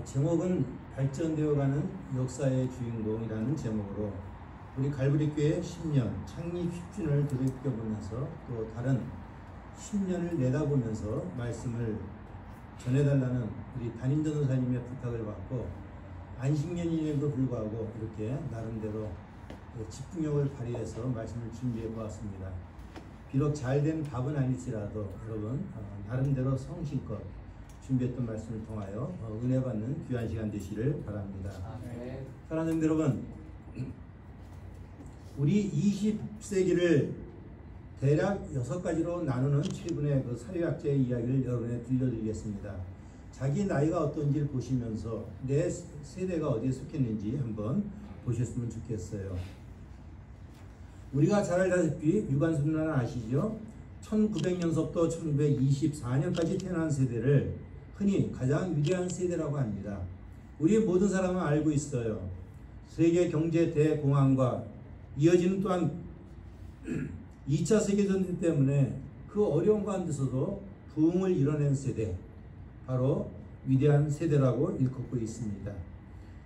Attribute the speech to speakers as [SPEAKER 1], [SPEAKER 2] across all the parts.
[SPEAKER 1] 제목은 발전되어가는 역사의 주인공이라는 제목으로 우리 갈보리교회 10년 창립 10주년을 돌이켜보면서 또 다른 10년을 내다보면서 말씀을 전해달라는 우리 담임 전도사님의 부탁을 받고 안식년임에도 불구하고 이렇게 나름대로 집중력을 발휘해서 말씀을 준비해 보았습니다. 비록 잘된 답은 아닐지라도 여러분 나름대로 성실껏 준비했던 말씀을 통하여 은혜 받는 귀한 시간 되시를 바랍니다.
[SPEAKER 2] 네.
[SPEAKER 1] 사랑하는 여러분, 우리 20세기를 대략 6가지로 나누는 최근의 그 사회학자의 이야기를 여러분에 들려드리겠습니다. 자기 나이가 어떤지를 보시면서 내 세대가 어디에 속했는지 한번 보셨으면 좋겠어요. 우리가 잘 알다시피 유관순란 아시죠? 1900년서부터 1924년까지 태어난 세대를 흔히 가장 위대한 세대라고 합니다. 우리 모든 사람은 알고 있어요. 세계 경제 대공황과 이어지는 또한 2차 세계전쟁 때문에 그 어려운 가운데서도 부흥을 이뤄낸 세대, 바로 위대한 세대라고 일컫고 있습니다.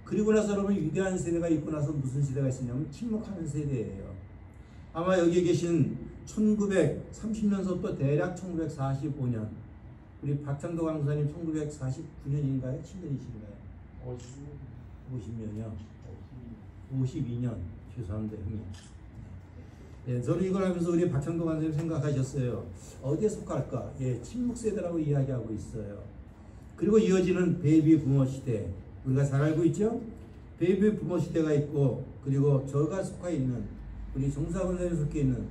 [SPEAKER 1] 그리고 나서 여러분 위대한 세대가 있고 나서 무슨 세대가 있었냐면 침묵하는 세대예요. 아마 여기 계신 1930년서부터 대략 1945년 우리 박창도 강사님 1949년인가요? 7년이신가요? 50년이요? 52년 죄송합니다 형님. 예, 저는 이걸 하면서 우리 박창도 강사님 생각하셨어요. 어디에 속할까? 예, 침묵세대라고 이야기하고 있어요. 그리고 이어지는 베이비 부모 시대 우리가 잘 알고 있죠? 베이비 부모 시대가 있고 그리고 저가 속해 있는 우리 정사원장에 속해 있는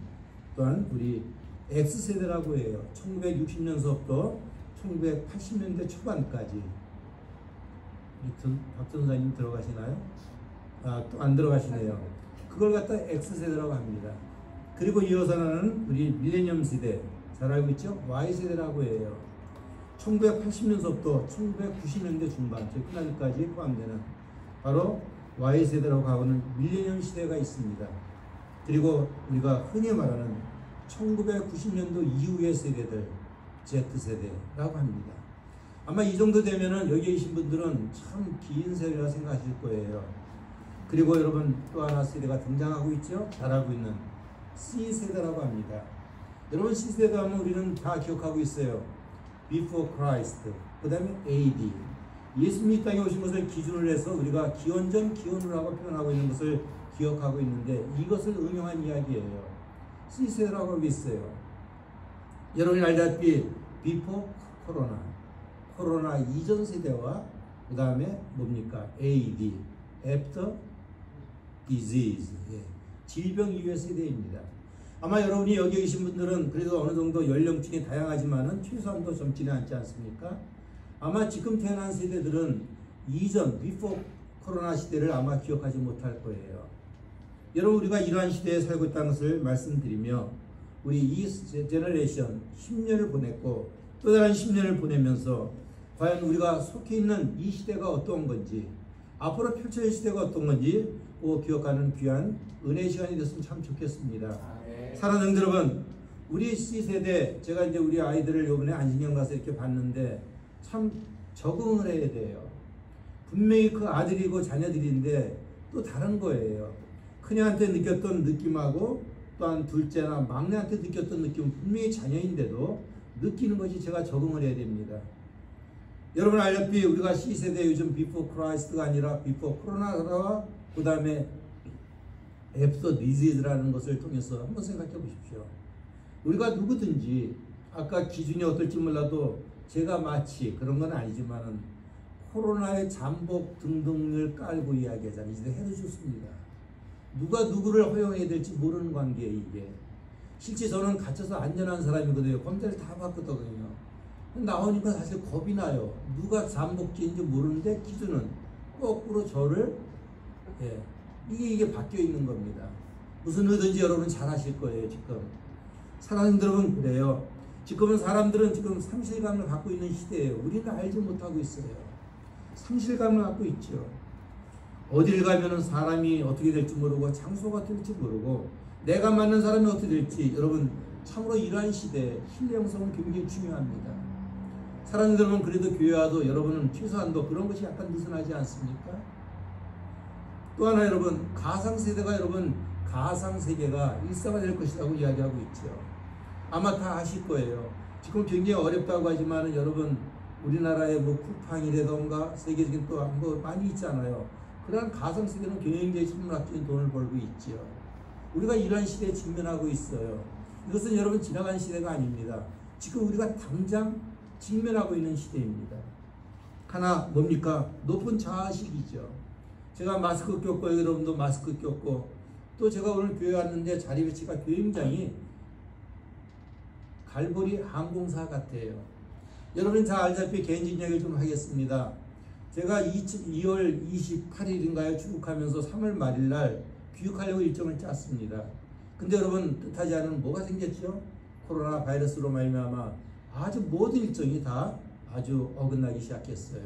[SPEAKER 1] 또한 우리 X세대라고 해요. 1960년서부터 1980년대 초반까지. 박 전사님 들어가시나요? 또 안 들어가시네요. 그걸 갖다 X세대라고 합니다. 그리고 이어서 나는 우리 밀레니엄 세대, 잘 알고 있죠? Y세대라고 해요. 1980년서부터 1990년대 중반, 즉 끝날까지 포함되는 바로 Y세대라고 하고는 밀레니엄 시대가 있습니다. 그리고 우리가 흔히 말하는 1990년도 이후의 세대들, Z세대라고 합니다. 아마 이 정도 되면은 여기 계신 분들은 참 긴 세대라 생각하실 거예요. 그리고 여러분 또 하나 세대가 등장하고 있죠? 잘 알고 있는 C세대라고 합니다. 여러분 C세대 하면 우리는 다 기억하고 있어요. Before Christ, 그 다음에 AD. 예수님이 이 땅에 오신 것을 기준으로 해서 우리가 기원전 기원후라고 표현하고 있는 것을 기억하고 있는데 이것을 응용한 이야기예요. C세대라고 하고 있어요. 여러분이 알다시피 Before 코로나, 코로나 이전 세대와 그 다음에 뭡니까? AD, After Disease, 예. 질병 이후의 세대입니다. 아마 여러분이 여기 계신 분들은 그래도 어느 정도 연령층이 다양하지만은 최소한도 젊지는 않지 않습니까? 아마 지금 태어난 세대들은 이전, Before 코로나 시대를 아마 기억하지 못할 거예요. 여러분 우리가 이러한 시대에 살고 있다는 것을 말씀드리며 우리 이 제너레이션 10년을 보냈고 또 다른 10년을 보내면서 과연 우리가 속해 있는 이 시대가 어떤 건지 앞으로 펼쳐질 시대가 어떤 건지 기억하는 귀한 은혜의 시간이 됐으면 참 좋겠습니다. 사랑하는 여러분, 우리 C세대 제가 이제 우리 아이들을 이번에 안식년 가서 이렇게 봤는데 참 적응을 해야 돼요. 분명히 그 아들이고 자녀들인데 또 다른 거예요. 큰애한테 느꼈던 느낌하고 또한 둘째나 막내한테 느꼈던 느낌은 분명히 자녀인데도 느끼는 것이 제가 적응을 해야 됩니다. 여러분 알다시피 우리가 C세대 요즘 Before Christ가 아니라 Before 코로나와 그 다음에 After Disease라는 것을 통해서 한번 생각해 보십시오. 우리가 누구든지 아까 기준이 어떨지 몰라도 제가 마치 그런 건 아니지만은 코로나의 잠복 등등을 깔고 이야기하자면 이제 해도 좋습니다. 누가 누구를 허용해야 될지 모르는 관계에 이게. 실제 저는 갇혀서 안전한 사람이거든요. 검사를 다 받거든요. 나오니까 사실 겁이 나요. 누가 잠복지인지 모르는데 기준은 거꾸로 저를 이게 바뀌어 있는 겁니다. 무슨 의도인지 여러분 잘 아실 거예요. 지금 사랑하는 여러분 그래요. 지금은 사람들은 지금 상실감을 갖고 있는 시대예요. 우리는 알지 못하고 있어요. 상실감을 갖고 있죠. 어딜 가면은 사람이 어떻게 될지 모르고 장소가 어떻게 될지 모르고 내가 맞는 사람이 어떻게 될지 여러분 참으로 이러한 시대에 신뢰 형성은 굉장히 중요합니다. 사랑하는 여러분, 그래도 교회 와도 여러분은 최소한도 그런 것이 약간 느슨하지 않습니까? 또 하나 여러분, 가상세대가 여러분 가상세계가 일상화될 것이라고 이야기하고 있죠. 아마 다 아실 거예요. 지금 굉장히 어렵다고 하지만 여러분 우리나라의 뭐 쿠팡이라던가 세계적인 또 뭐 많이 있잖아요. 그러한 가상세계는 굉장히 천문학적인 돈을 벌고 있죠. 우리가 이러한 시대에 직면하고 있어요. 이것은 여러분 지나간 시대가 아닙니다. 지금 우리가 당장 직면하고 있는 시대입니다. 하나 뭡니까? 높은 자아식이죠. 제가 마스크 꼈고 여러분도 마스크 꼈고 또 제가 오늘 교회 왔는데 자리 배치가 굉장히 갈보리 항공사 같아요. 여러분 잘 알다시피 개인적인 이야기를 좀 하겠습니다. 제가 2월 28일인가요? 출국하면서 3월 말일날 귀국하려고 일정을 짰습니다. 근데 여러분 뜻하지 않은 뭐가 생겼죠? 코로나 바이러스로 말미암아 아주 모든 일정이 다 아주 어긋나기 시작했어요.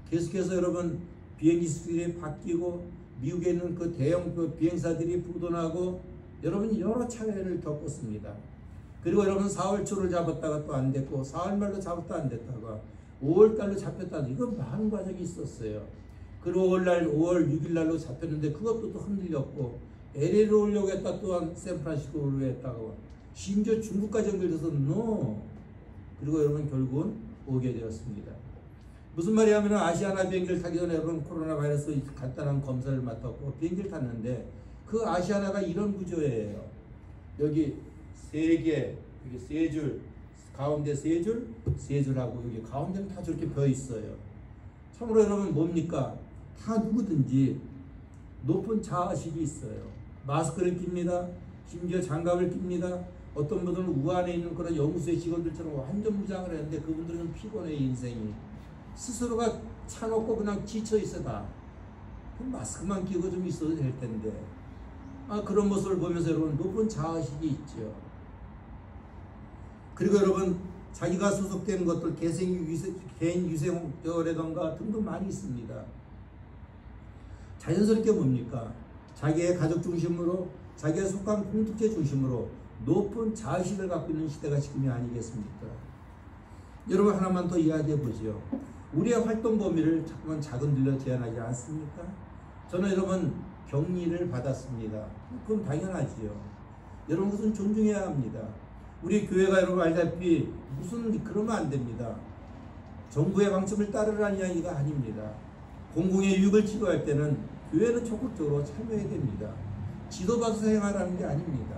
[SPEAKER 1] 계속해서 여러분 비행기 수들이 바뀌고 미국에 있는 그 대형 비행사들이 부도나고 여러분 여러 차례를 겪었습니다. 그리고 여러분 4월 초를 잡았다가 또 안 됐고 4월 말로 잡았다 안 됐다가 5월 달로 잡혔다. 이거 많은 과정이 있었어요. 그리고 5월 6일 날로 잡혔는데 그것도 또 흔들렸고 LA로 오려고 했다 또한 샌프란시스코로 오려고 했다고 심지어 중국까지 연결돼서 NO. 그리고 여러분 결국은 오게 되었습니다. 무슨 말이 하면 아시아나 비행기를 타기 전에 여러분 코로나 바이러스 간단한 검사를 맡았고 비행기를 탔는데 그 아시아나가 이런 구조예요. 여기 세 개, 여기 세 줄, 가운데 세 줄, 세 줄하고 여기 가운데는 다 저렇게 벼 있어요. 참으로 여러분 뭡니까? 다 누구든지 높은 자아식이 있어요. 마스크를 낍니다. 심지어 장갑을 낍니다. 어떤 분들은 우한에 있는 그런 연구소의 직원들처럼 완전 무장을 했는데 그분들은 피곤해 인생이. 스스로가 차놓고 그냥 지쳐 있어 다. 마스크만 끼고 좀 있어도 될 텐데. 그런 모습을 보면서 여러분 높은 자아식이 있죠. 그리고 여러분 자기가 소속된 것들 개인 유생적이라던가 등등 많이 있습니다. 자연스럽게 뭡니까? 자기의 가족 중심으로 자기가 속한 공동체 중심으로 높은 자아식을 갖고 있는 시대가 지금이 아니겠습니까? 여러분 하나만 더 이야기해 보죠. 우리의 활동 범위를 자꾸만 작은들로 제한하지 않습니까? 저는 여러분 격리를 받았습니다. 그건 당연하지요. 여러분 그것은 존중해야 합니다. 우리 교회가 여러분 알다시피 무슨 그러면 안 됩니다. 정부의 방침을 따르라는 이야기가 아닙니다. 공공의 유익을 치료할 때는 교회는 적극적으로 참여해야 됩니다. 지도받아서 행하라는 게 아닙니다.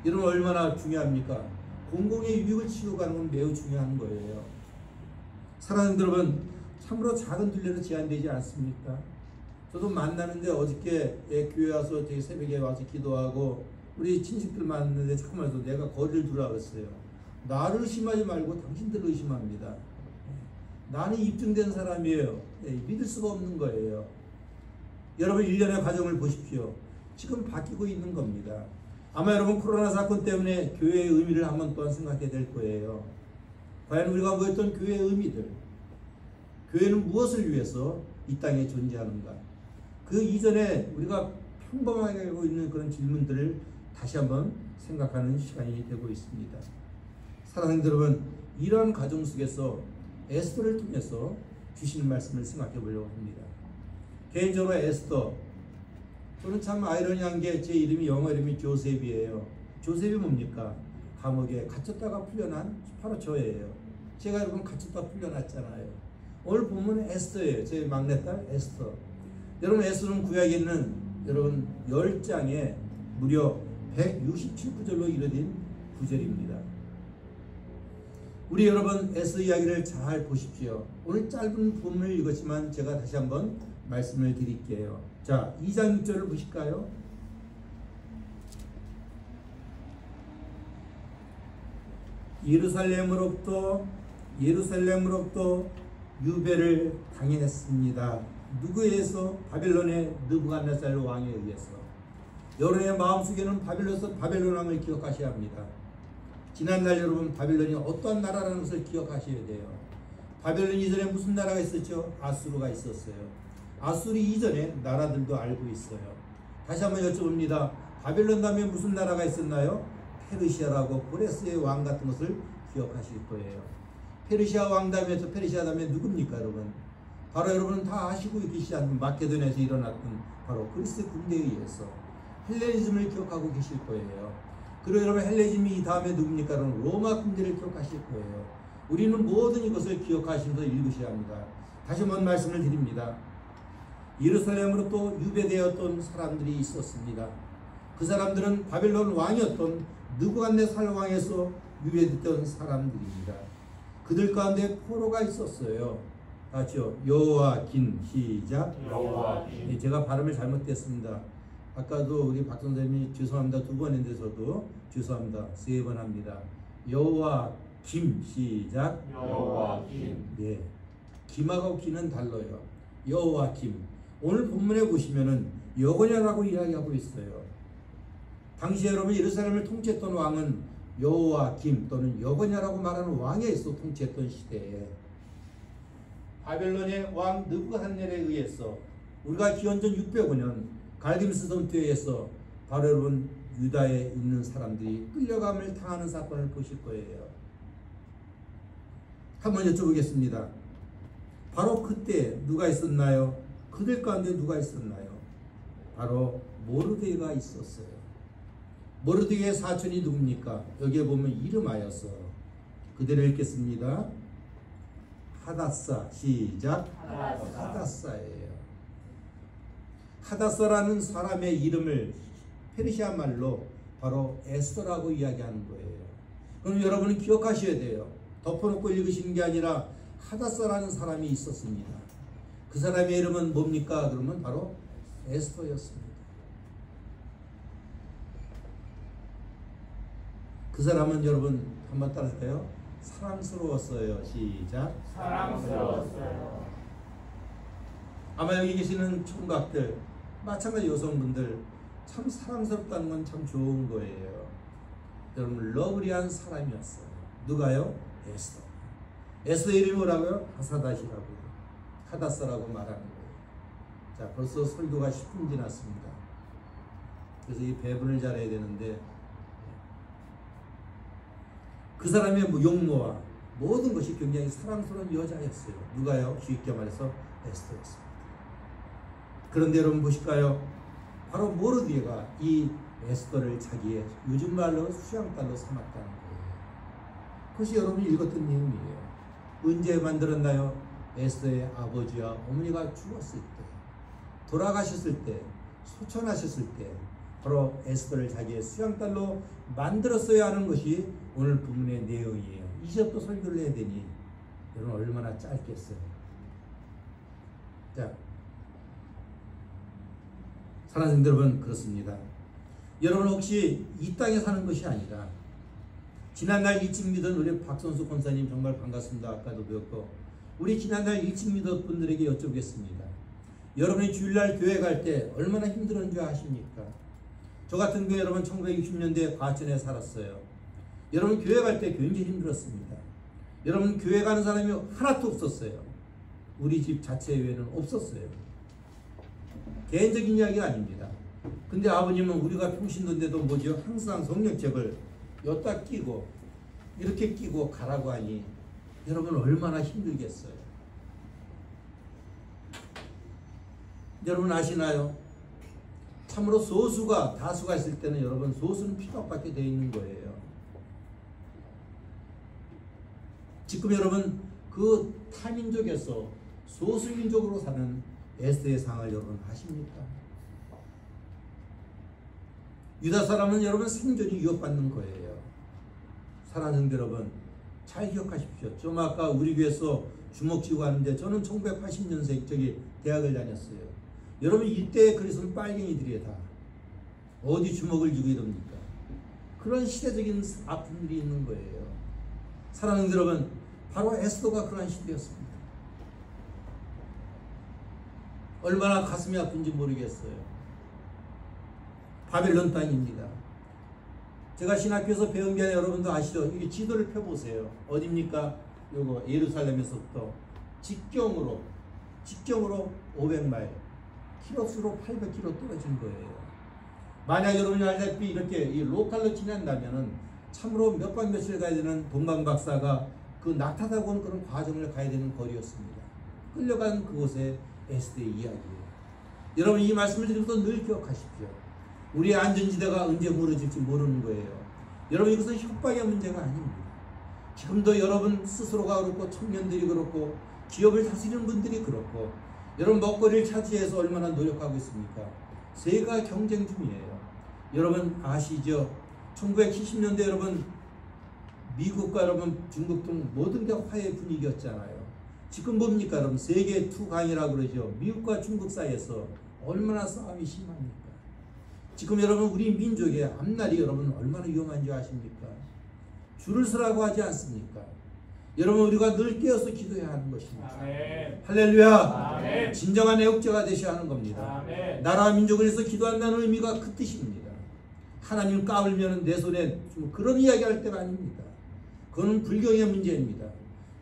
[SPEAKER 1] 여러분 얼마나 중요합니까? 공공의 유익을 치료하는 건 매우 중요한 거예요. 사랑하는 여러분 참으로 작은 둘레로 제한되지 않습니까? 저도 만나는데 어저께 교회 와서 되게 새벽에 와서 기도하고 우리 친식들 만났는데 잠깐만 해서 내가 거리를 두라 그랬어요. 나를 의심하지 말고 당신들을 의심합니다. 나는 입증된 사람이에요. 믿을 수가 없는 거예요. 여러분 1년의 과정을 보십시오. 지금 바뀌고 있는 겁니다. 아마 여러분 코로나 사건 때문에 교회의 의미를 한번 또한 생각해야 될 거예요. 과연 우리가 뭐였던 교회의 의미들, 교회는 무엇을 위해서 이 땅에 존재하는가, 그 이전에 우리가 평범하게 알고 있는 그런 질문들을 다시 한번 생각하는 시간이 되고 있습니다. 사랑하는 여러분, 이러한 과정 속에서 에스더를 통해서 주시는 말씀을 생각해 보려고 합니다. 개인적으로 에스더, 저는 참 아이러니한 게 제 이름이 영어 이름이 조셉이에요. 조셉이 뭡니까? 감옥에 갇혔다가 풀려난 바로 저예요. 제가 여러분 갇혔다 풀려났잖아요. 오늘 본문은 에스더예요. 제 막내딸 에스더. 여러분 에스더는 구약에 있는 여러분 10장에 무려 167구절로 이루어진 구절입니다. 우리 여러분 에스더 이야기를 잘 보십시오. 오늘 짧은 본문을 읽었지만 제가 다시 한번 말씀을 드릴게요. 자, 2장 6절을 보실까요? 예루살렘으로부터 유배를 당했습니다. 누구에 의해서? 바벨론의 느부갓네살 왕에 의해서. 여러분의 마음속에는 바벨론 왕을 기억하셔야 합니다. 지난날 여러분 바벨론이 어떠한 나라라는 것을 기억하셔야 돼요. 바벨론 이전에 무슨 나라가 있었죠? 아수르가 있었어요. 아수르 이전에 나라들도 알고 있어요. 다시 한번 여쭤봅니다. 바벨론 다음에 무슨 나라가 있었나요? 페르시아라고 고레스의 왕 같은 것을 기억하실 거예요. 페르시아 왕 다음에서 페르시아 다음에 누굽니까 여러분? 바로 여러분 다 아시고 계시지 않는 마케도니아에서 일어났던 바로 그리스 군대에 의해서 헬레니즘을 기억하고 계실 거예요. 그리고 여러분 헬레니즘이 다음에 누굽니까? 여러분 로마 군대를 기억하실 거예요. 우리는 모든 이것을 기억하시면서 읽으셔야 합니다. 다시 한번 말씀을 드립니다. 예루살렘으로 또 유배되었던 사람들이 있었습니다. 그 사람들은 바벨론 왕이었던 느부갓네살 왕에서 유배됐던 사람들입니다. 그들 가운데 포로가 있었어요. 같이요. 여호와긴 시작.
[SPEAKER 2] 여호와긴.
[SPEAKER 1] 네, 제가 발음을 잘못했습니다. 아까도 우리 박 선생님이 죄송합니다 2번 했는데서도 죄송합니다 3번 합니다. 여호와김 시작.
[SPEAKER 2] 여호와김.
[SPEAKER 1] 네, 김하고 기는 달라요. 여호와김. 오늘 본문에 보시면은 여호냐라고 이야기하고 있어요. 당시 여러분 예루살렘을 통치했던 왕은 여호와김 또는 여호냐라고 말하는 왕에서 통치했던 시대에 바벨론의 왕 느부갓네살에 의해서 우리가 기원전 605년 갈기미스 전투에 의해서 바로 여러분 유다에 있는 사람들이 끌려감을 당하는 사건을 보실 거예요. 한번 여쭤보겠습니다. 바로 그때 누가 있었나요? 그들 가운데 누가 있었나요? 바로 모르드게가 있었어요. 모르드게의 사촌이 누굽니까? 여기에 보면 이름하여서 그대로 읽겠습니다. 하다사 시작. 하다사예요. 하다사라는 사람의 이름을 페르시아 말로 바로 에스더라고 이야기하는 거예요. 그럼 여러분은 기억하셔야 돼요. 덮어놓고 읽으시는 게 아니라 하다사라는 사람이 있었습니다. 그 사람의 이름은 뭡니까? 그러면 바로 에스더였습니다. 그 사람은 여러분 한번 따라할까요? 사랑스러웠어요. 시작.
[SPEAKER 2] 사랑스러웠어요.
[SPEAKER 1] 아마 여기 계시는 총각들 마찬가지 여성분들 참 사랑스럽다는 건 참 좋은 거예요. 여러분 러브리한 사람이었어요. 누가요? 에스더. 에스더 이름이 뭐라고요? 하사닷이라고요. 하다사라고 말하는 거예요. 자, 벌써 설교가 10분 지났습니다. 그래서 이 배분을 잘해야 되는데 그 사람의 용모와 모든 것이 굉장히 사랑스러운 여자였어요. 누가요? 쉽게 말해서 에스더였습니다. 그런데 여러분 보실까요? 바로 모르드게가 이 에스더를 자기의 요즘 말로 수양딸로 삼았다는 거예요. 그것이 여러분이 읽었던 내용이에요. 언제 만들었나요? 에스더의 아버지와 어머니가 죽었을 때, 돌아가셨을 때, 소천하셨을 때 바로 에스더를 자기의 수양딸로 만들었어야 하는 것이 오늘 본문의 내용이에요. 이제 또 설교를 해야 되니 여러분 얼마나 짧겠어요. 자, 사랑하는 성도 여러분, 그렇습니다. 여러분 혹시 이 땅에 사는 것이 아니라 지난날 일찍 믿은 우리 박선수 권사님 정말 반갑습니다. 아까도 배웠고 우리 지난날 일찍 믿은 분들에게 여쭤보겠습니다. 여러분이 주일날 교회 갈 때 얼마나 힘들었는 줄 아십니까? 저 같은 경우 여러분 1960년대에 과천에 살았어요. 여러분 교회 갈 때 굉장히 힘들었습니다. 여러분 교회 가는 사람이 하나도 없었어요. 우리 집 자체 외에는 없었어요. 개인적인 이야기가 아닙니다. 근데 아버님은 우리가 평신도인데도 뭐죠? 항상 성령책을 여기다 끼고 이렇게 끼고 가라고 하니 여러분 얼마나 힘들겠어요. 여러분 아시나요? 참으로 소수가 다수가 있을 때는 여러분 소수는 피박받게 되어 있는 거예요. 지금 여러분 그 타민족에서 소수민족으로 사는 에스더의 상을 여러분 아십니까? 유다 사람은 여러분 생존이 위협받는 거예요. 사랑하는 여러분 잘 기억하십시오. 좀 아까 우리 교회에서 주먹 쥐고 하는데 저는 1980년생 저기 대학을 다녔어요. 여러분 이때 그리스는 빨갱이들이에요. 다 어디 주먹을 쥐고 이럽니까? 그런 시대적인 아픔들이 있는 거예요. 사랑하는 여러분 바로 에스더가 그런 시대였습니다. 얼마나 가슴이 아픈지 모르겠어요. 바벨론 땅입니다. 제가 신학교에서 배운 게 여러분도 아시죠? 이 지도를 펴보세요. 어딥니까? 요거 예루살렘에서부터 직경으로 500마일, 키로수로 800km 떨어진 거예요. 만약 여러분이 알다시피 이렇게 이 로컬로 지낸다면은 참으로 몇 박 며칠 가야 되는 동방박사가 그 낙타다고 하는 그런 과정을 가야 되는 거리였습니다. 끌려간 그곳의 에스더의 이야기예요. 여러분 이 말씀을 드리면서 늘 기억하십시오. 우리의 안전지대가 언제 무너질지 모르는 거예요. 여러분 이것은 협박의 문제가 아닙니다. 지금도 여러분 스스로가 그렇고 청년들이 그렇고 기업을 다스리는 분들이 그렇고 여러분 먹거리를 차지해서 얼마나 노력하고 있습니까? 세계가 경쟁 중이에요. 여러분 아시죠? 1970년대 여러분 미국과 여러분 중국 등 모든 게 화해 분위기였잖아요. 지금 뭡니까 여러분? 세계 투강이라고 그러죠. 미국과 중국 사이에서 얼마나 싸움이 심합니까? 지금 여러분 우리 민족의 앞날이 여러분 얼마나 위험한지 아십니까? 줄을 서라고 하지 않습니까? 여러분 우리가 늘 깨어서 기도해야 하는 것입니다.
[SPEAKER 2] 아멘.
[SPEAKER 1] 할렐루야.
[SPEAKER 2] 아멘.
[SPEAKER 1] 진정한 애국자가 되셔야 하는 겁니다.
[SPEAKER 2] 아멘.
[SPEAKER 1] 나라와 민족을 위해서 기도한다는 의미가 그 뜻입니다. 하나님 까불면 내 손에 그런 이야기할 때가 아닙니다. 그건 불경의 문제입니다.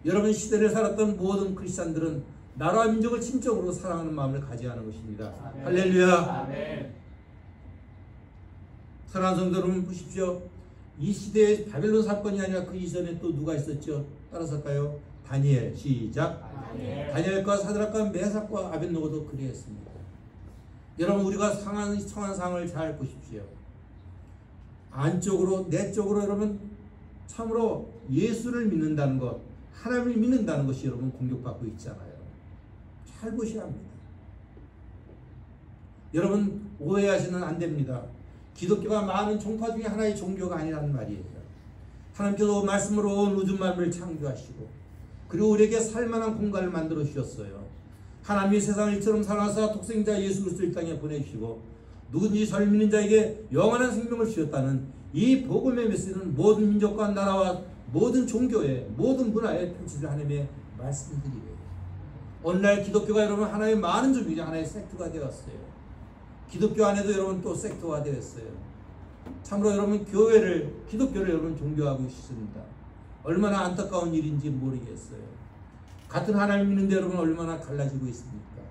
[SPEAKER 1] 여러분 시대를 살았던 모든 크리스찬들은 나라와 민족을 진정으로 사랑하는 마음을 가져야 하는 것입니다.
[SPEAKER 2] 아멘.
[SPEAKER 1] 할렐루야.
[SPEAKER 2] 아멘.
[SPEAKER 1] 사랑하는 성도 여러분 보십시오. 이 시대에 바벨론 사건이 아니라 그 이전에 또 누가 있었죠? 따라서 할까요? 다니엘. 시작. 다니엘과 사드락과 메삭과 아벳노고도 그리했습니다. 여러분 우리가 성한 상을 잘 보십시오. 안쪽으로 내적으로 여러분 참으로 예수를 믿는다는 것, 하나님을 믿는다는 것이 여러분 공격받고 있잖아요. 잘 보셔야 합니다. 여러분 오해하시면 안 됩니다. 기독교가 많은 종파 중에 하나의 종교가 아니라는 말이에요. 하나님께서 말씀으로 온 우주 만물을 창조하시고 그리고 우리에게 살만한 공간을 만들어 주셨어요. 하나님이 세상을 이처럼 사랑하사 독생자 예수 그리스도를 이 땅에 보내주시고 누구든지 저를 믿는 자에게 영원한 생명을 주셨다는 이 복음의 메시지는 모든 민족과 나라와 모든 종교의 모든 문화에 펼쳐질 하나님의 말씀들이에요. 오늘날 기독교가 여러분 하나의 많은 종교가 하나의 섹트가 되었어요. 기독교 안에도 여러분 또 섹터가 되었어요. 참으로 여러분 기독교를 여러분 종교하고 있습니다. 얼마나 안타까운 일인지 모르겠어요. 같은 하나님 믿는데 여러분 얼마나 갈라지고 있습니까?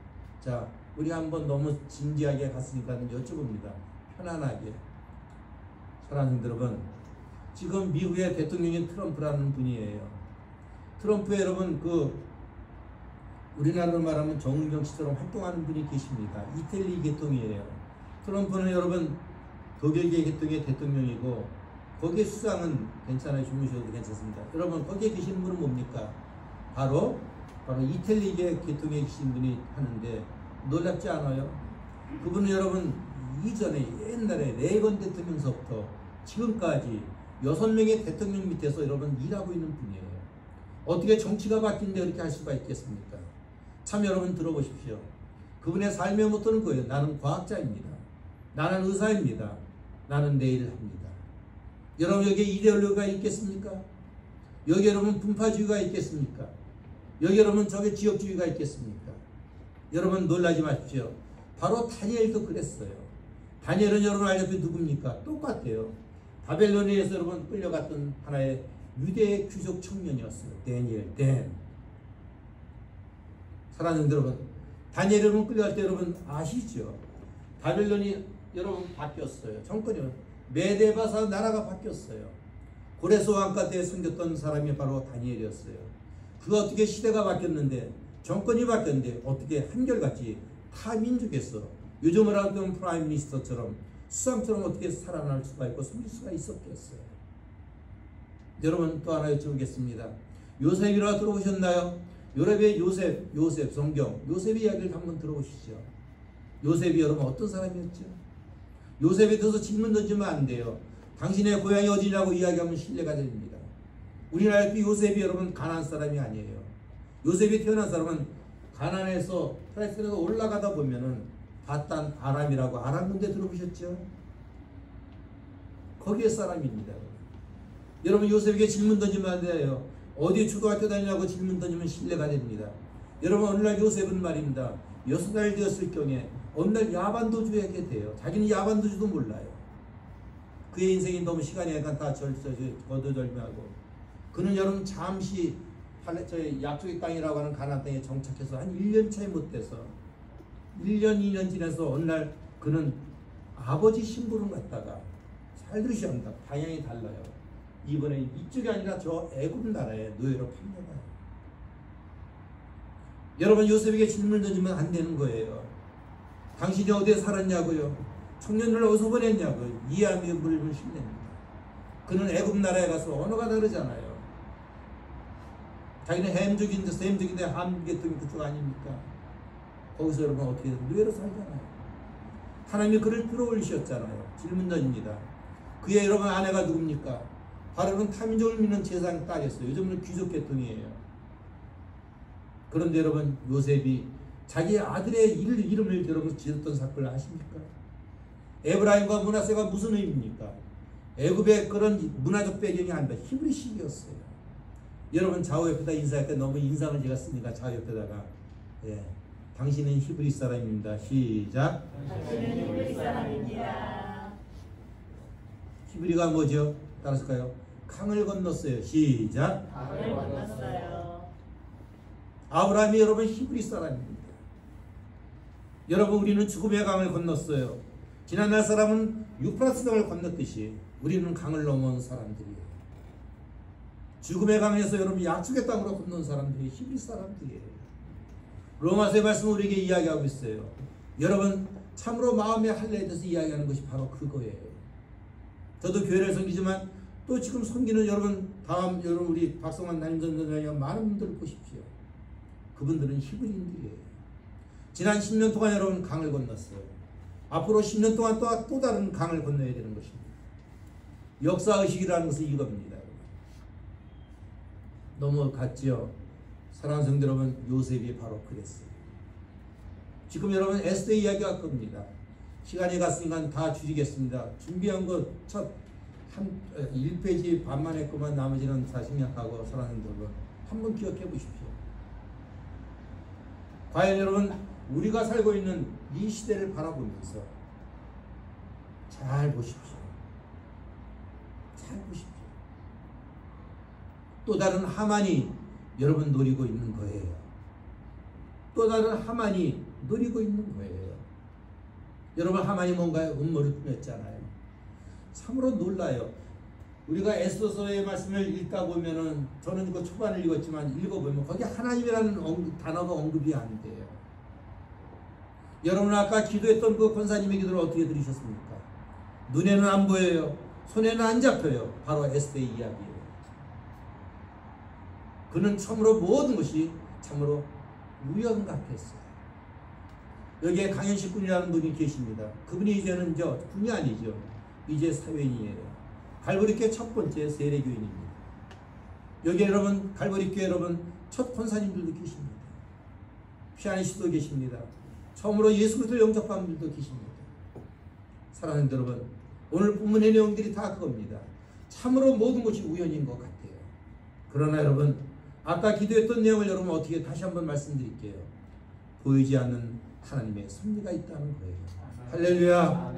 [SPEAKER 1] 자, 우리 한번 너무 진지하게 갔으니까 여쭤봅니다. 편안하게. 사랑하는 여러분, 지금 미국의 대통령인 트럼프라는 분이에요. 트럼프 여러분 우리나라로 말하면 정은경 씨처럼 활동하는 분이 계십니다. 이탈리 계통이에요. 트럼프는 여러분 독일계 계통의 대통령이고 거기에 수상은 괜찮아요. 주무셔도 괜찮습니다. 여러분 거기에 계시는 분은 뭡니까? 바로 이탈리계 계통에 계신 분이 하는데 놀랍지 않아요? 그분은 여러분 이전에 옛날에 레이건 대통령서부터 지금까지 6명의 대통령 밑에서 여러분 일하고 있는 분이에요. 어떻게 정치가 바뀐데 그렇게 할 수가 있겠습니까? 참 여러분 들어보십시오. 그분의 삶의 모토는 뭐예요? 나는 과학자입니다. 나는 의사입니다. 나는 내 일을 합니다. 여러분 여기에 이데올로기가 있겠습니까? 여기 여러분 분파주의가 있겠습니까? 여기 여러분 저게 지역주의가 있겠습니까? 여러분 놀라지 마십시오. 바로 다니엘도 그랬어요. 다니엘은 여러분 알다시피 누굽니까? 똑같아요. 바벨론에서 여러분 끌려갔던 하나의 유대 귀족 청년이었어요. 댄. 사랑하는 여러분, 다니엘 여러분 끌려갈 때 여러분 아시죠? 바벨론이 여러분 바뀌었어요. 정권이 메데바사 나라가 바뀌었어요. 고레스 왕가 때 생겼던 사람이 바로 다니엘이었어요. 그가 어떻게 시대가 바뀌었는데 정권이 바뀌었는데 어떻게 한결같이 타 민족에서 요즘을 하던 프라임 미니스터처럼 수상처럼 어떻게 살아날 수가 있고 숨길 수가 있었겠어요. 여러분 또 하나 여쭤보겠습니다. 요셉이라 들어보셨나요? 요셉의 요셉 성경 요셉의 이야기를 한번 들어보시죠. 요셉이 여러분 어떤 사람이었죠? 요셉에 대해서 질문 던지면 안 돼요. 당신의 고향이 어디냐고 이야기하면 신뢰가 됩니다. 우리나라에도 요셉이 여러분 가나안 사람이 아니에요. 요셉이 태어난 사람은 가나안에서 팔레스타인에서 올라가다 보면은 바단 아람이라고 아람 군대 들어보셨죠? 거기에 사람입니다. 여러분 요셉에게 질문 던지면 안 돼요. 어디 초등학교 다니냐고 질문 던지면 신뢰가 됩니다. 여러분 오늘날 요셉은 말입니다. 6살 되었을 경에 어느 날 야반도주에게 돼요. 자기는 야반도주도 몰라요. 그의 인생이 너무 시간이 약간 다 거두절미하고 그는 여러분 잠시 약속의 땅이라고 하는 가나안 땅에 정착해서 한 1년 차에 못 돼서 1년 2년 지나서 어느 날 그는 아버지 신부를 갖다가 잘 들으셔야 합니다. 방향이 달라요. 이번에 이쪽이 아니라 저 애굽 나라에 노예로 판매가요. 여러분, 요셉에게 질문을 던지면 안 되는 거예요. 당신이 어디에 살았냐고요? 청년을 어디서 보냈냐고요? 이해하며 물을 힘냅니다. 그는 애굽 나라에 가서 언어가 다르잖아요. 자기는 햄족인데 셈족인데 함계통이 그쪽 아닙니까? 거기서 여러분 어떻게 노예로 살잖아요. 하나님이 그를 끌어올리셨잖아요. 질문 던집니다. 그의 여러분 아내가 누굽니까? 바로는 타민족을 믿는 제사장 딸이었어요. 요즘은 귀족계통이에요. 그런데 여러분, 요셉이 자기 아들의 이름을 여러분 지었던 사건을 아십니까? 에브라임과 므낫세가 무슨 의미입니까? 애굽의 그런 문화적 배경이 아니라 히브리식이었어요. 여러분, 좌우 옆에다 인사할 때 너무 인상을 제가 쓰니까 좌우 옆에다가 당신은 히브리 사람입니다. 시작.
[SPEAKER 2] 당신은 히브리 사람입니다.
[SPEAKER 1] 히브리가 뭐죠? 따라서까요? 강을 건넜어요. 시작.
[SPEAKER 2] 강을 건넜어요.
[SPEAKER 1] 아브라함이 여러분 히브리 사람입니다. 여러분, 우리는 죽음의 강을 건넜어요. 지난날 사람은 유프라스 강을 건넜듯이 우리는 강을 넘어온 사람들이에요. 죽음의 강에서 여러분 약속의 땅으로 건넌 사람들이 히브리 사람들이에요. 로마서의 말씀은 우리에게 이야기하고 있어요. 여러분, 참으로 마음의 할례에 대해서 이야기하는 것이 바로 그거예요. 저도 교회를 섬기지만 또 지금 섬기는 여러분, 다음 여러분 우리 박성환 남전전장님 많은 분들을 보십시오. 그분들은 히브리인들이에요. 지난 10년 동안 여러분 강을 건넜어요. 앞으로 10년 동안 또 다른 강을 건너야 되는 것입니다. 역사의식이라는 것은 이겁니다. 넘어갔지요. 사랑하는 성도 여러분, 요셉이 바로 그랬어요. 지금 여러분 에스더 이야기가 겁니다. 시간이 갔으니까 다 줄이겠습니다. 준비한 거 첫 한 1페이지 반만 했구만 나머지는 다 생략하고 사랑하는 여러분 한번 기억해 보십시오. 과연 여러분 우리가 살고 있는 이 시대를 바라보면서 잘 보십시오. 잘 보십시오. 또 다른 하만이 여러분 노리고 있는 거예요. 또 다른 하만이 노리고 있는 거예요. 여러분, 하만이 뭔가요? 음모를 꾸몄잖아요. 참으로 놀라요. 우리가 에스더서의 말씀을 읽다 보면은 저는 그 초반을 읽었지만 읽어보면 거기 하나님이라는 단어가 언급이 안 돼요. 여러분, 아까 기도했던 그 권사님의 기도를 어떻게 들으셨습니까? 눈에는 안 보여요. 손에는 안 잡혀요. 바로 에스더의 이야기예요. 그는 참으로 모든 것이 참으로 우연 같았어요. 여기에 강현식 군이라는 분이 계십니다. 그분이 이제는 군이 아니죠. 이제 사회인이에요. 갈보리교회 첫 번째 세례교인입니다. 여기에 여러분 갈보리교회 여러분 첫 권사님들도 계십니다. 피아니스트도 계십니다. 처음으로 예수 그리스도를 영접한 분들도 계십니다. 사랑하는 여러분, 오늘 본문의 내용들이 다 그겁니다. 참으로 모든 것이 우연인 것 같아요. 그러나 여러분, 아까 기도했던 내용을 여러분 어떻게 다시 한번 말씀드릴게요. 보이지 않는 하나님의 섭리가 있다는 거예요. 할렐루야.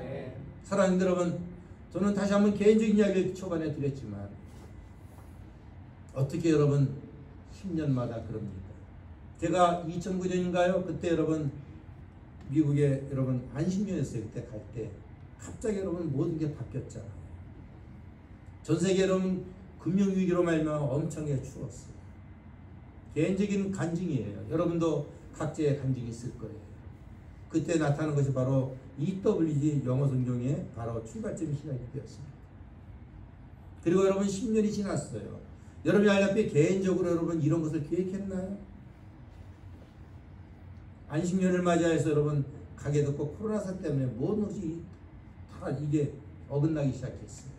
[SPEAKER 1] 사랑하는 여러분, 저는 다시 한번 개인적인 이야기를 초반에 드렸지만 어떻게 여러분 10년마다 그럽니까? 제가 2009년인가요? 그때 여러분 미국에 여러분 안식년이었어요. 그때 갈 때 갑자기 여러분 모든 게 바뀌었잖아요. 전 세계 여러분 금융위기로 말미암아 엄청나게 추웠어요. 개인적인 간증이에요. 여러분도 각자의 간증이 있을 거예요. 그때 나타난 것이 바로 EWG 영어 성경의 바로 출발점이 시작이 되었습니다. 그리고 여러분 10년이 지났어요. 여러분이 알다시피 개인적으로 여러분 이런 것을 계획했나요? 안식년을 맞이해서 여러분 가게 됐고 코로나 사태 때문에 모든 것이 다 이게 어긋나기 시작했어요.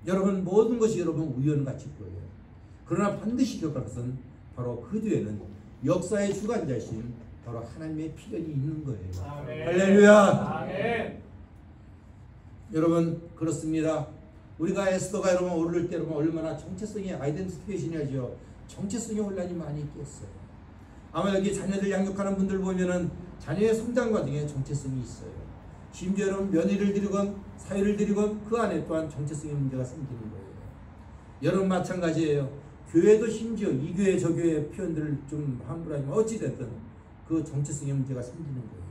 [SPEAKER 1] 여러분 모든 것이 여러분 우연같이 보여요. 그러나 반드시 기억할 것은 바로 그 뒤에는 역사의 주관자이신 바로 하나님의 필연이 있는 거예요. 아멘. 할렐루야. 아멘. 여러분 그렇습니다. 우리가 에스더가 여러분 오를 때 여러분 얼마나 정체성의 아이덴티피케이션이죠. 정체성의 혼란이 많이 있겠어요. 아마 여기 자녀들 양육하는 분들 보면은 자녀의 성장 과정에 정체성이 있어요. 심지어 여러분 면회를 드리건 사회를 드리건 그 안에 또한 정체성의 문제가 생기는 거예요. 여러분 마찬가지예요. 교회도 심지어 이 교회 저 교회 표현들을 좀 함부로 하지만 어찌됐든 그 정체성의 문제가 생기는 거예요.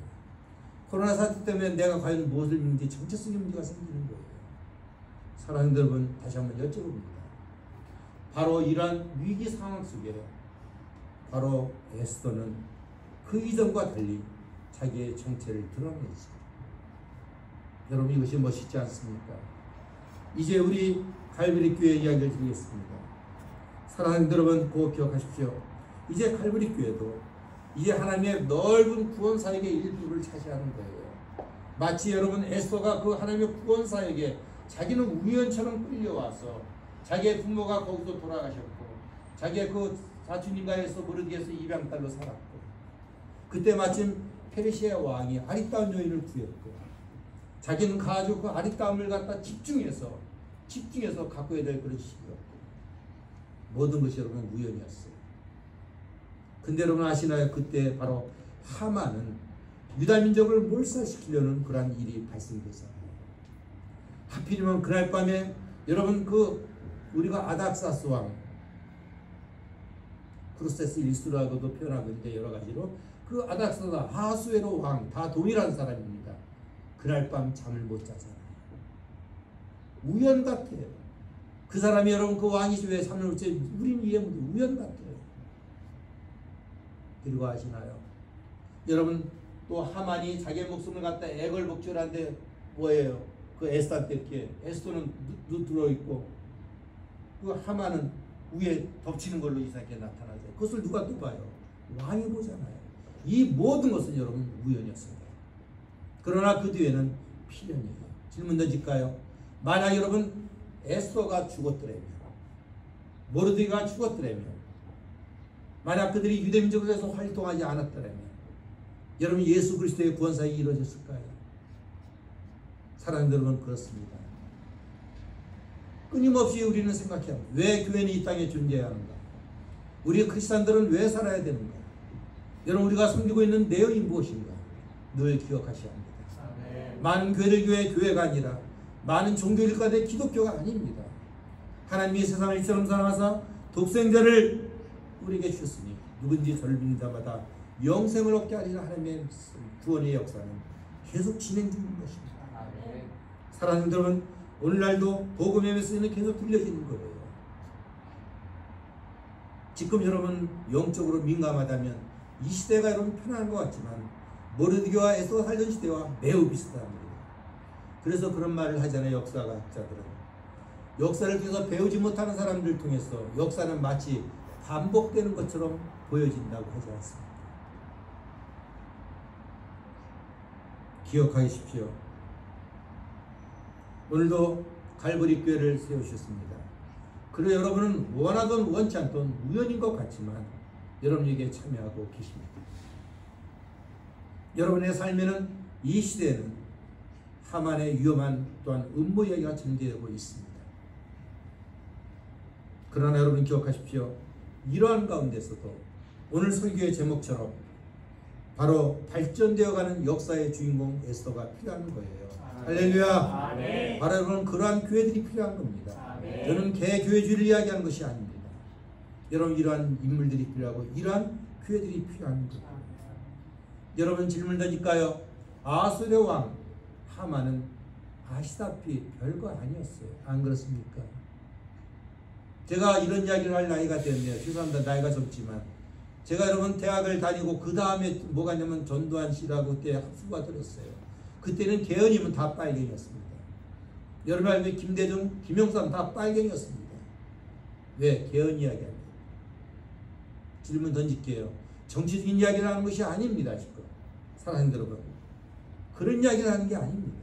[SPEAKER 1] 코로나 사태 때문에 내가 과연 무엇을 믿는지 정체성의 문제가 생기는 거예요. 사랑하는 여러분, 다시 한번 여쭤봅니다. 바로 이러한 위기 상황 속에 바로 에스더는 그 이전과 달리 자기의 정체를 드러냈습니다. 여러분, 이것이 멋있지 않습니까? 이제 우리 갈보리 교회 이야기를 드리겠습니다. 사랑하는 여러분, 꼭 기억하십시오. 이제 갈보리 교회도 이제 하나님의 넓은 구원 사역의 일부를 차지하는 거예요. 마치 여러분 에스더가 그 하나님의 구원 사역에 자기는 우연처럼 끌려와서 자기의 부모가 거기서 돌아가셨고 자기의 그 사촌인가에서 모르디에서 입양딸로 살았고 그때 마침 페르시아 왕이 아리따운 여인을 구했고 자기는 가지고 그 아리따움을 갖다 집중해서 갖고야 될 그런 시기였고 모든 것이 여러분 우연이었어요. 근데 여러분 아시나요? 그때 바로 하만은 유다민족을 몰살시키려는 그러한 일이 발생됐잖아요. 하필이면 그날 밤에 여러분 우리가 아닥사스 왕 크루세스 일수라고도 표현하고 있는데 여러 가지로 그 아닥사스와 하수에로 왕 다 동일한 사람입니다. 그날 밤 잠을 못 자잖아요. 우연 같아요. 그 사람이 여러분 그 왕이 왜 잠을 못 자요? 우린 이해 못해요. 우연 같아요. 그리고 아시나요? 여러분 또 하만이 자기의 목숨을 갖다 애걸복절한데 뭐예요? 그 에스더한테 이렇게 에스더는 들어있고 그 하만은 위에 덮치는 걸로 이상하게 나타나죠. 그것을 누가 또 봐요? 왕이 보잖아요. 이 모든 것은 여러분 우연이었습니다. 그러나 그 뒤에는 필연이에요. 질문 던질까요? 만약 여러분 에스더가 죽었더라면 모르드게가 죽었더라면 만약 그들이 유대민족에서 활동하지 않았더라면 여러분 예수 그리스도의 구원사역이 이루어졌을까요? 사랑하는 여러분, 그렇습니다. 끊임없이 우리는 생각해야 합니다. 왜 교회는 이 땅에 존재해야 하는가? 우리 크리스찬들은 왜 살아야 되는가? 여러분 우리가 섬기고 있는 내용이 무엇인가? 늘 기억하셔야 합니다. 아멘. 많은 교회가 아니라 많은 종교일가들의 기독교가 아닙니다. 하나님이 세상을 이처럼 사랑하사 독생자를 우리에게 주셨으니 누구든지 저를 믿는 자마다 영생을 얻게 하리라. 하나님의 구원의 역사는 계속 진행 중인 것입니다. 아멘. 사랑하는 여러분, 오늘날도 복음의 메시지는 계속 들려지는 거예요. 지금 여러분 영적으로 민감하다면 이 시대가 여러분 편안한 것 같지만 모르드게와 에스더가 살던 시대와 매우 비슷합니다. 그래서 그런 말을 하잖아요. 역사학자들은 역사를 통해서 배우지 못하는 사람들을 통해서 역사는 마치 반복되는 것처럼 보여진다고 하지 않습니다. 기억하십시오. 오늘도 갈보리 교회를 세우셨습니다. 그리고 여러분은 원하든 원치 않든 우연인 것 같지만 여러분에게 참여하고 계십니다. 여러분의 삶에는 이 시대에는 하만의 위험한 또한 음모 이야기가 전개되고 있습니다. 그러나 여러분 기억하십시오. 이러한 가운데서도 오늘 설교의 제목처럼 바로 발전되어가는 역사의 주인공 에스더가 필요한 거예요. 할렐루야. 아멘. 바로 여러분 그러한 교회들이 필요한 겁니다. 아멘. 저는 개교회주의를 이야기하는 것이 아닙니다. 여러분 이러한 인물들이 필요하고 이러한 교회들이 필요한 겁니다. 여러분 질문 던질까요? 아수르 왕 하만은 아시다시피 별거 아니었어요. 안 그렇습니까? 제가 이런 이야기를 할 나이가 됐네요. 죄송합니다. 나이가 젊지만 제가 여러분 대학을 다니고 그 다음에 뭐가 있냐면 전두환 씨라고 그때 학수가 들었어요. 그때는 개헌이면 다 빨갱이였습니다. 여러분 알면 김대중, 김영삼 다 빨갱이였습니다. 왜? 개헌 이야기합니다. 질문 던질게요. 정치적인 이야기를 하는 것이 아닙니다. 지금 사랑하는 여러분, 그런 이야기를 하는 게 아닙니다.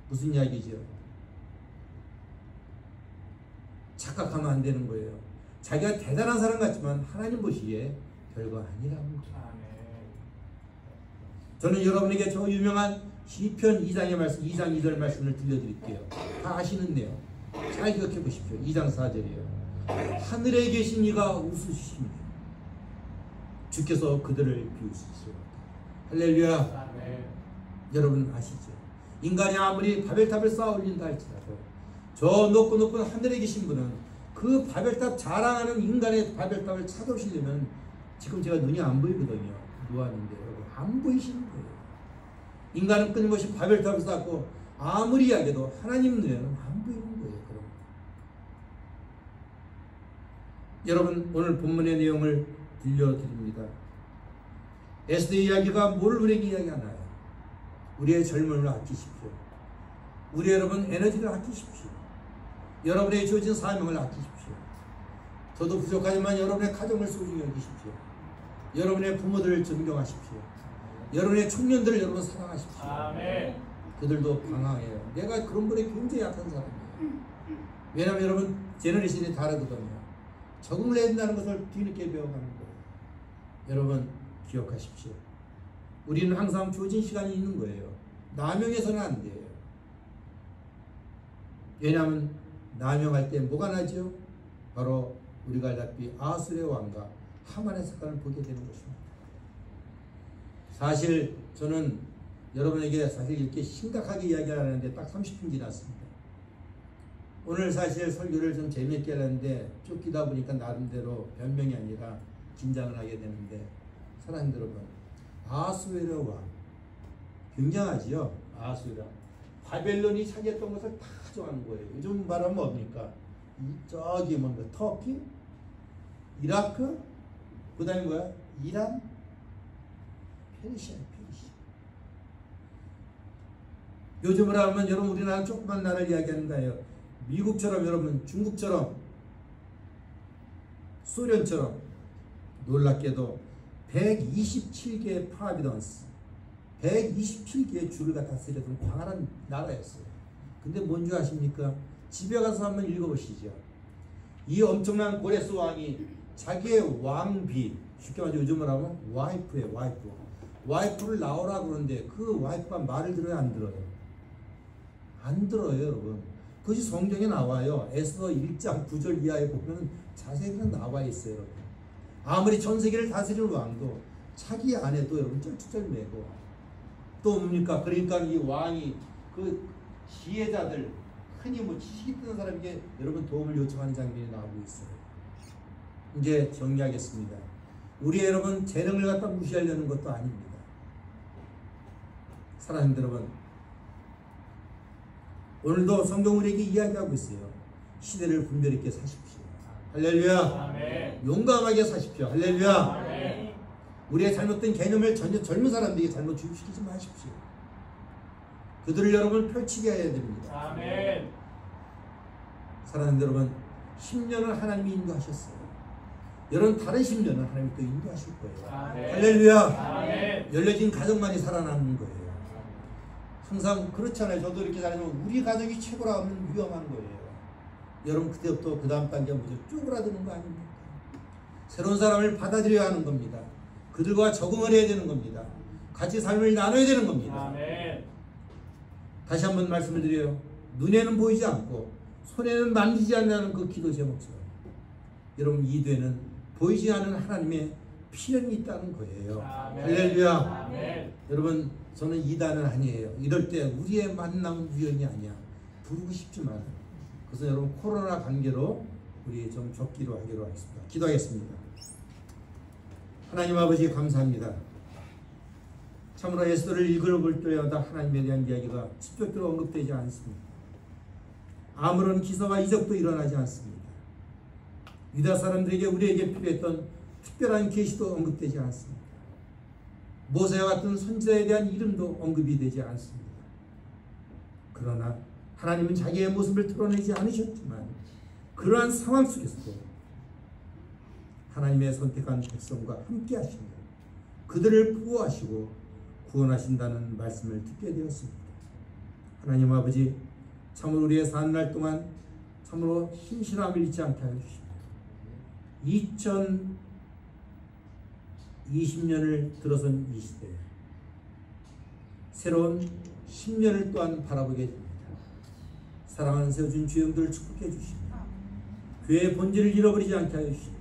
[SPEAKER 1] 무슨 이야기죠? 착각하면 안 되는 거예요. 자기가 대단한 사람 같지만 하나님 보시기에 별거 아니라는 거죠. 저는 여러분에게 저 유명한 시편 2장의 말씀, 2장 2절 말씀을 들려드릴게요. 다 아시는데요. 잘 기억해 보십시오. 2장 4절이에요. 하늘에 계신 이가 웃으시며 주께서 그들을 비우시리로다. 할렐루야. 아멘. 여러분 아시죠? 인간이 아무리 바벨탑을 쌓아 올린다 할지라도 저 높고 하늘에 계신 분은 그 바벨탑 자랑하는 인간의 바벨탑을 찾아오시려면 지금 제가 눈이 안 보이거든요. 누웠는데 여러분 안 보이시는 거예요. 인간은 끊임없이 바벨탑을 쌓고 아무리 이야기해도 하나님 눈에는 안 보이는 거예요. 여러분, 오늘 본문의 내용을 들려드립니다. 에스더 이야기가 뭘 우리에게 이야기하나요? 우리의 젊음을 아끼십시오. 우리 여러분 에너지를 아끼십시오. 여러분의 주어진 사명을 아끼십시오. 저도 부족하지만 여러분의 가정을 소중히 여기십시오. 여러분의 부모들을 존경하십시오. 여러분의 청년들을 여러분 사랑하십시오.
[SPEAKER 2] 아멘.
[SPEAKER 1] 그들도 방황해요. 내가 그런 분에 굉장히 약한 사람이에요. 왜냐하면 여러분 제너레이션이 다르거든요. 적응을 해야 된다는 것을 뒤늦게 배워가는 거예요. 여러분 기억하십시오. 우리는 항상 주어진 시간이 있는 거예요. 남용해서는 안 돼요. 왜냐하면 남용할 때 뭐가 나죠? 바로 우리가 알다시피 아수르의 왕과 하만의 사건을 보게 되는 것입니다. 사실 저는 여러분에게 사실 이렇게 심각하게 이야기를 하는데 딱 30분 지났습니다. 오늘 사실 설교를 좀 재미있게 하는데 쫓기다 보니까 나름대로 변명이 아니라 긴장을 하게 되는데, 사랑하는 여러분, 아수르의 왕 굉장하지요. 아수르 바벨론이 차지했던 것을 다 가져가는 거예요. 요즘 말하면 뭡니까? 저기 뭔가 터키, 이라크, 그 다음에 뭐야? 이란, 페르시아. 요즘으로 하면 여러분 우리나라 조그만 나라를 이야기하는 거예요. 미국처럼 여러분, 중국처럼, 소련처럼 놀랍게도 127개의 프로비던스, 127개의 주를 갖다 쓰려던 광활한 나라였어요. 근데 뭔지 아십니까? 집에 가서 한번 읽어보시죠. 이 엄청난 고레스 왕이 자기의 왕비, 쉽게 말해서 요즘으로 하면 와이프예요. 와이프를 낳으라 그러는데 그 와이프가 말을 들어요, 안 들어요? 안 들어요, 여러분. 그것이 성경에 나와요. 에스더 1장 9절 이하에 보면 자세히 나와 있어요, 여러분. 아무리 전 세계를 다스리는 왕도 자기 아내도 여러분 쩔쩔매고, 또 뭡니까? 그러니까 이 왕이 그 지혜자들, 흔히 뭐 지식이 있는 사람에게 여러분 도움을 요청하는 장면이 나오고 있어요. 이제 정리하겠습니다. 우리 여러분 재능을 갖다 무시하려는 것도 아닙니다. 사랑하는 여러분, 오늘도 성경 우리에게 이야기하고 있어요. 시대를 분별 있게 사십시오. 할렐루야.
[SPEAKER 2] 아멘.
[SPEAKER 1] 용감하게 사십시오. 할렐루야.
[SPEAKER 2] 아멘.
[SPEAKER 1] 우리의 잘못된 개념을 전혀 젊은 사람들에게 잘못 주입시키지 마십시오. 그들을 여러분 펼치게 해야 됩니다.
[SPEAKER 2] 아멘.
[SPEAKER 1] 사랑하는 여러분, 10년을 하나님이 인도하셨어요. 여러분 다른 10년은 하나님이 또 인도하실 거예요.
[SPEAKER 2] 아멘.
[SPEAKER 1] 할렐루야.
[SPEAKER 2] 아멘.
[SPEAKER 1] 열려진 가정만이 살아나는 거예요. 항상 그렇잖아요. 저도 이렇게 다니면 우리 가정이 최고라 하면 위험한 거예요. 여러분 그때부터 그 다음 단계가 뭐죠? 쪼그라드는 거 아닙니까? 새로운 사람을 받아들여야 하는 겁니다. 그들과 적응을 해야 되는 겁니다. 같이 삶을 나눠야 되는 겁니다.
[SPEAKER 2] 아멘.
[SPEAKER 1] 다시 한번 말씀을 드려요. 눈에는 보이지 않고 손에는 만지지 않는 그 기도 제목처럼 여러분 이되는 보이지 않는 하나님의 필연이 있다는 거예요.
[SPEAKER 2] 아멘.
[SPEAKER 1] 할렐루야.
[SPEAKER 2] 아멘.
[SPEAKER 1] 여러분 저는 2단은 아니에요. 이럴 때 우리의 만남 우연이 아니야. 부르고 싶지만 그래서 여러분 코로나 관계로 우리 좀 적기로 하기로 하겠습니다. 기도하겠습니다. 하나님 아버지 감사합니다. 참으로 에스더를 읽어볼 때마다 하나님에 대한 이야기가 직접적으로 언급되지 않습니다. 아무런 기사와 이적도 일어나지 않습니다. 유다 사람들에게 우리에게 필요했던 특별한 계시도 언급되지 않습니다. 모세와 같은 선지자에 대한 이름도 언급이 되지 않습니다. 그러나 하나님은 자기의 모습을 드러내지 않으셨지만 그러한 상황 속에서도 하나님의 선택한 백성과 함께 하시며 그들을 보호하시고 구원하신다는 말씀을 듣게 되었습니다. 하나님 아버지, 참으로 우리의 사는 날 동안 참으로 신실함을 잃지 않게 해주시고 2020년을 들어선 이 시대에 새로운 10년을 또한 바라보게 됩니다. 사랑하는 세워준 주영들을 축복해 주시며 교회의 본질을 잃어버리지 않게 하여 주시며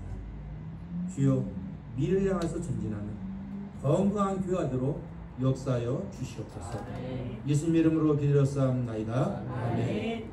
[SPEAKER 1] 주여 미래를 향해서 전진하는 건강한 교회가 되도록 역사하여 주시옵소서. 예수님 이름으로 기도드렸사옵나이다. 아멘.